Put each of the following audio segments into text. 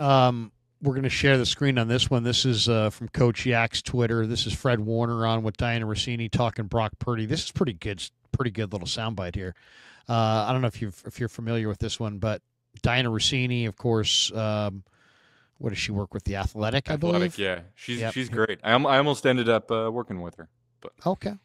We're going to share the screen on this one. This is from Coach Yak's Twitter. This is Fred Warner on with Diana Rossini talking Brock Purdy. This is pretty good little soundbite here. I don't know if you're familiar with this one, but Diana Rossini, of course. What does she work with? The Athletic, I believe. Yeah. She's great. I almost ended up working with her. But okay.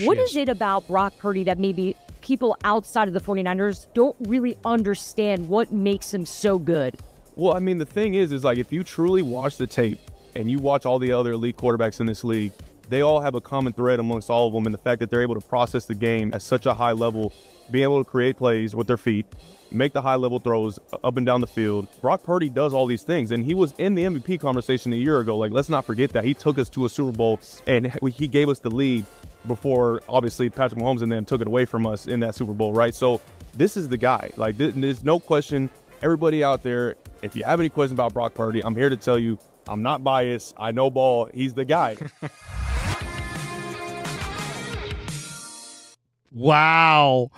What is it about Brock Purdy that maybe people outside of the 49ers don't really understand what makes him so good? Well, I mean, the thing is like if you truly watch the tape and you watch all the other elite quarterbacks in this league, they all have a common thread amongst all of them, and the fact that they're able to process the game at such a high level, being able to create plays with their feet, make the high-level throws up and down the field. Brock Purdy does all these things, and he was in the MVP conversation a year ago. Like, let's not forget that. He took us to a Super Bowl, and he gave us the lead before, obviously, Patrick Mahomes and then took it away from us in that Super Bowl, right? So this is the guy. Like, there's no question. Everybody out there, if you have any questions about Brock Purdy, I'm here to tell you I'm not biased. I know ball. He's the guy. Wow.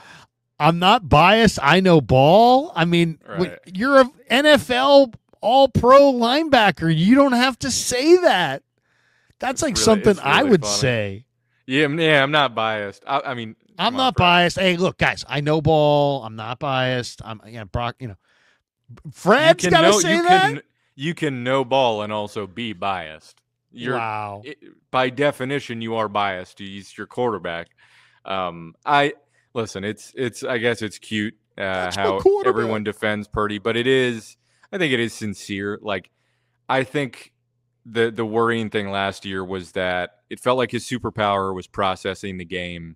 I'm not biased. I know ball. I mean, right. You're an NFL all-pro linebacker. You don't have to say that. That's like something I would say. Yeah, I'm not biased. I mean, I'm not biased. Hey, look, guys, I know ball. I'm not biased. Brock, Fred's got to say that? You can know ball and also be biased. Wow. By definition, you are biased. He's your quarterback. Listen, it's. I guess it's cute how everyone defends Purdy, but I think it is sincere. Like, I think the worrying thing last year was that it felt like his superpower was processing the game,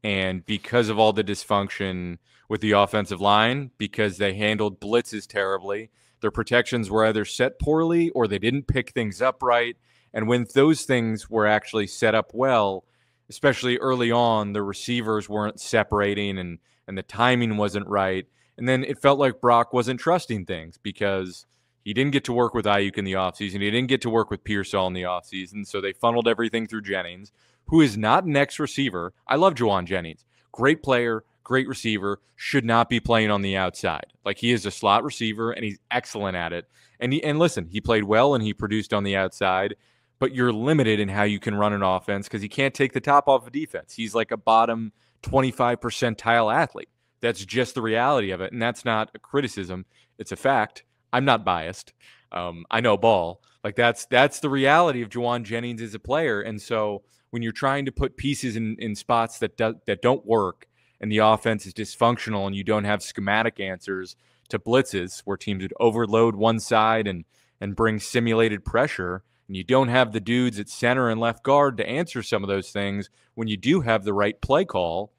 and because of all the dysfunction with the offensive line, because they handled blitzes terribly, their protections were either set poorly or they didn't pick things up right, and when those things were actually set up well, especially early on, the receivers weren't separating and the timing wasn't right. And then it felt like Brock wasn't trusting things because he didn't get to work with Ayuk in the offseason. He didn't get to work with Pearsall in the offseason. So they funneled everything through Jennings, who is not an ex-receiver. I love Juwan Jennings. Great player, great receiver, should not be playing on the outside. Like, he is a slot receiver, and he's excellent at it. And listen, he played well and he produced on the outside, but you're limited in how you can run an offense because he can't take the top off of defense. He's like a bottom 25 percentile athlete. That's just the reality of it, and that's not a criticism. It's a fact. I'm not biased. I know ball. Like, that's the reality of Juwan Jennings as a player. And so when you're trying to put pieces in spots that don't work and the offense is dysfunctional and you don't have schematic answers to blitzes where teams would overload one side and bring simulated pressure, and you don't have the dudes at center and left guard to answer some of those things when you do have the right play call,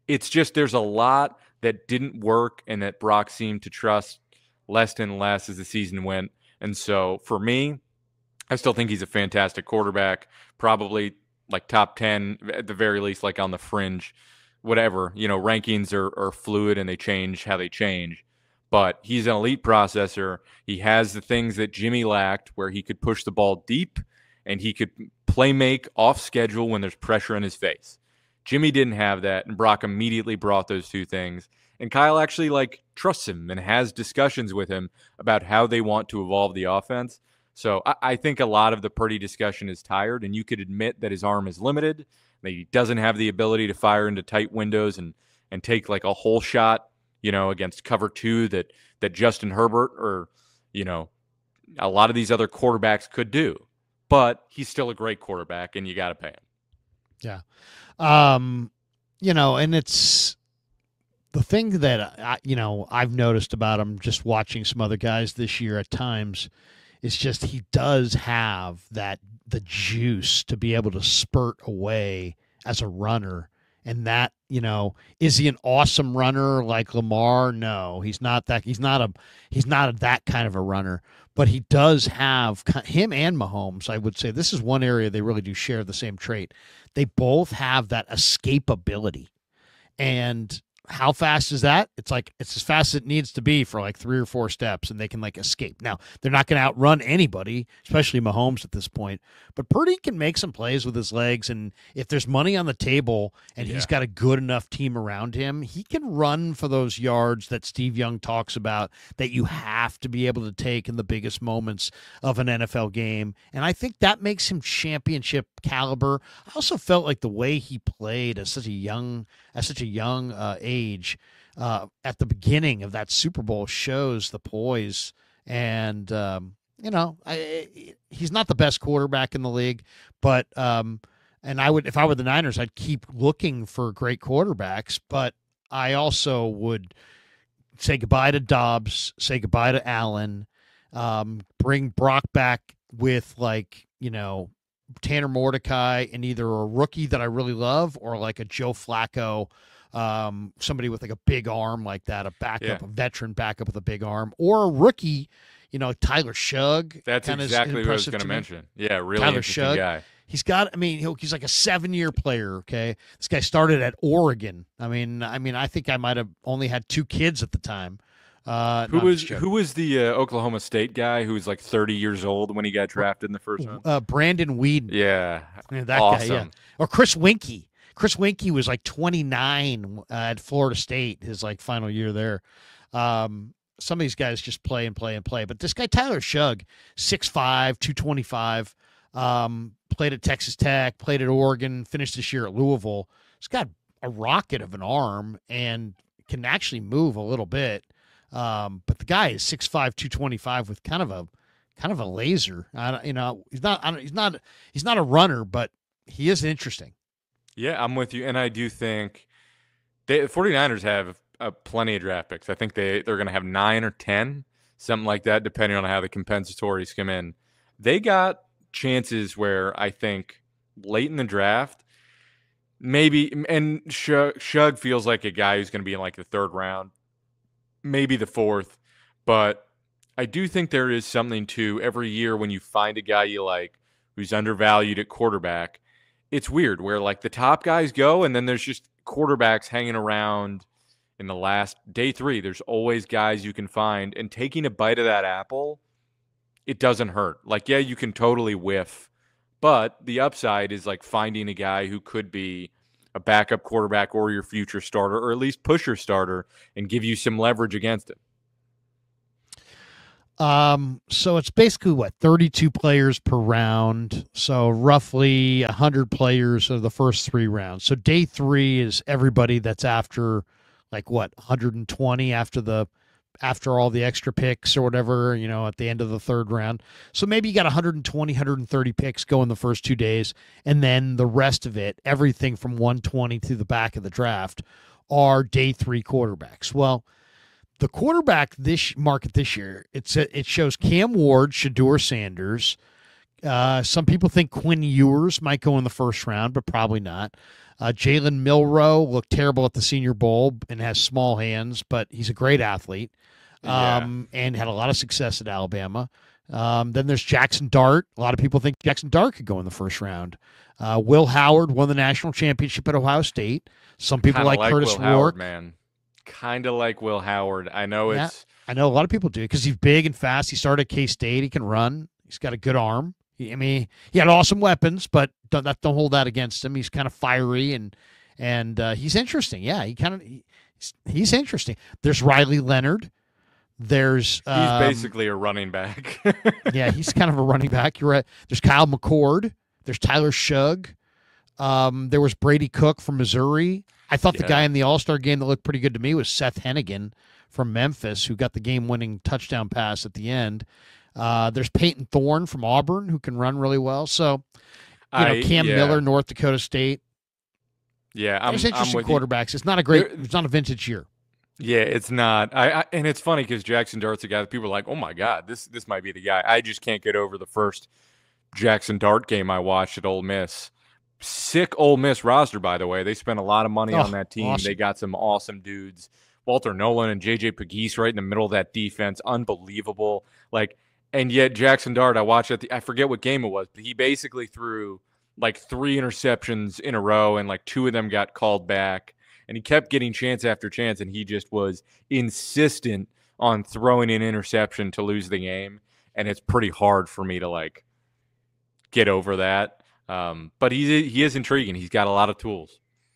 it's just there's a lot that didn't work and that Brock seemed to trust less and less as the season went. And so for me, I still think he's a fantastic quarterback, probably like top 10 at the very least, like on the fringe, whatever. Rankings are fluid and they change how they change. But he's an elite processor. He has the things that Jimmy lacked, where he could push the ball deep and he could play make off schedule when there's pressure in his face. Jimmy didn't have that, and Brock immediately brought those two things. And Kyle actually trusts him and has discussions with him about how they want to evolve the offense. So I think a lot of the Purdy discussion is tired, and you could admit that his arm is limited, that he doesn't have the ability to fire into tight windows and take like a whole shot, against cover two that Justin Herbert or, a lot of these other quarterbacks could do. But he's still a great quarterback, and you got to pay him. Yeah. And it's the thing that, I've noticed about him just watching some other guys this year at times is just he does have the juice to be able to spurt away as a runner. And that, is he an awesome runner like Lamar? No, he's not that. He's not that kind of a runner. But he does have him and Mahomes. I would say this is one area they really do share the same trait. They both have that escapability, and how fast is that? It's as fast as it needs to be for like 3 or 4 steps, and they can like escape. Now they're not going to outrun anybody, especially Mahomes at this point. But Purdy can make some plays with his legs, and if there's money on the table and he's got a good enough team around him, he can run for those yards that Steve Young talks about that you have to be able to take in the biggest moments of an NFL game. And I think that makes him championship caliber. I also felt like the way he played at such a young age at the beginning of that Super Bowl shows the poise. And he's not the best quarterback in the league, but and if I were the Niners, I'd keep looking for great quarterbacks. But I also would say goodbye to Dobbs, say goodbye to Allen, bring Brock back with Tanner Mordecai and either a rookie that I really love or like a Joe Flacco, somebody with like a big arm like that, a backup, a veteran backup with a big arm, or a rookie, Tyler Shugg. That's exactly what I was going to mention. Yeah, really Tyler interesting Shugg. guy. He's like a 7-year player. Okay, this guy started at Oregon. I think I might have only had 2 kids at the time. Who was the Oklahoma State guy who was like 30 years old when he got drafted in the first round? Brandon Weeden. Yeah, that awesome. guy. Yeah, or Chris Winkie. Chris Winkie was like 29 at Florida State, his like final year there. Some of these guys just play and play and play, but this guy Tyler Shugg, 6'5", 225, played at Texas Tech, played at Oregon, finished this year at Louisville. He's got a rocket of an arm and can actually move a little bit. But the guy is 6'5", 225 with kind of a laser. He's not a runner, but he is interesting. Yeah, I'm with you. And I do think the 49ers have plenty of draft picks. I think they're going to have 9 or 10, something like that, depending on how the compensatories come in. They got chances where I think late in the draft, maybe, and Shugg feels like a guy who's going to be in like the 3rd round, maybe the 4th, but I do think there is something to every year when you find a guy you like who's undervalued at quarterback. It's weird where like the top guys go and then there's just quarterbacks hanging around in the last day 3. There's always guys you can find, and taking a bite of that apple, it doesn't hurt. Like, yeah, you can totally whiff, but the upside is like finding a guy who could be a backup quarterback or your future starter, or at least push your starter and give you some leverage against it. So it's basically 32 players per round. So roughly 100 players of the first 3 rounds. So day 3 is everybody that's after 120 after all the extra picks or whatever, at the end of the 3rd round. So maybe you got 120, 130 picks go in the first 2 days. And then the rest of it, everything from 120 to the back of the draft, are day 3 quarterbacks. Well, the quarterback market this year, it shows Cam Ward, Shedeur Sanders. Some people think Quinn Ewers might go in the 1st round, but probably not. Jalen Milroe looked terrible at the Senior Bowl and has small hands, but he's a great athlete and had a lot of success at Alabama. Then there's Jackson Dart. A lot of people think Jackson Dart could go in the 1st round. Will Howard won the national championship at Ohio State. Some people like Curtis Will Rourke. Howard, man. Kind of like Will Howard. I know I know a lot of people do because he's big and fast. He started at K-State. He can run. He's got a good arm. He had awesome weapons, but don't hold that against him. He's kind of fiery and he's interesting. Yeah, he's interesting. There's Riley Leonard. He's basically a running back. Yeah, he's kind of a running back. You're right. There's Kyle McCord. There's Tyler Shugg. There was Brady Cook from Missouri. I thought the guy in the All-Star game that looked pretty good to me was Seth Hennigan from Memphis, who got the game-winning touchdown pass at the end. There's Peyton Thorne from Auburn, who can run really well. So, Cam Miller, North Dakota State. Yeah, there's interesting quarterbacks. It's not a vintage year. Yeah, it's not. And it's funny because Jackson Dart's a guy that people are like, oh my God, this might be the guy. I just can't get over the first Jackson Dart game I watched at Ole Miss. Sick Ole Miss roster, by the way. They spent a lot of money on that team. Awesome. They got some awesome dudes. Walter Nolan and J.J. Pegues right in the middle of that defense. Unbelievable. And yet Jackson Dart, I watched I forget what game it was, but he basically threw 3 interceptions in a row, and 2 of them got called back. and he kept getting chance after chance, and he just was insistent on throwing an interception to lose the game, and it's pretty hard for me to like get over that. But he is intriguing. He's got a lot of tools.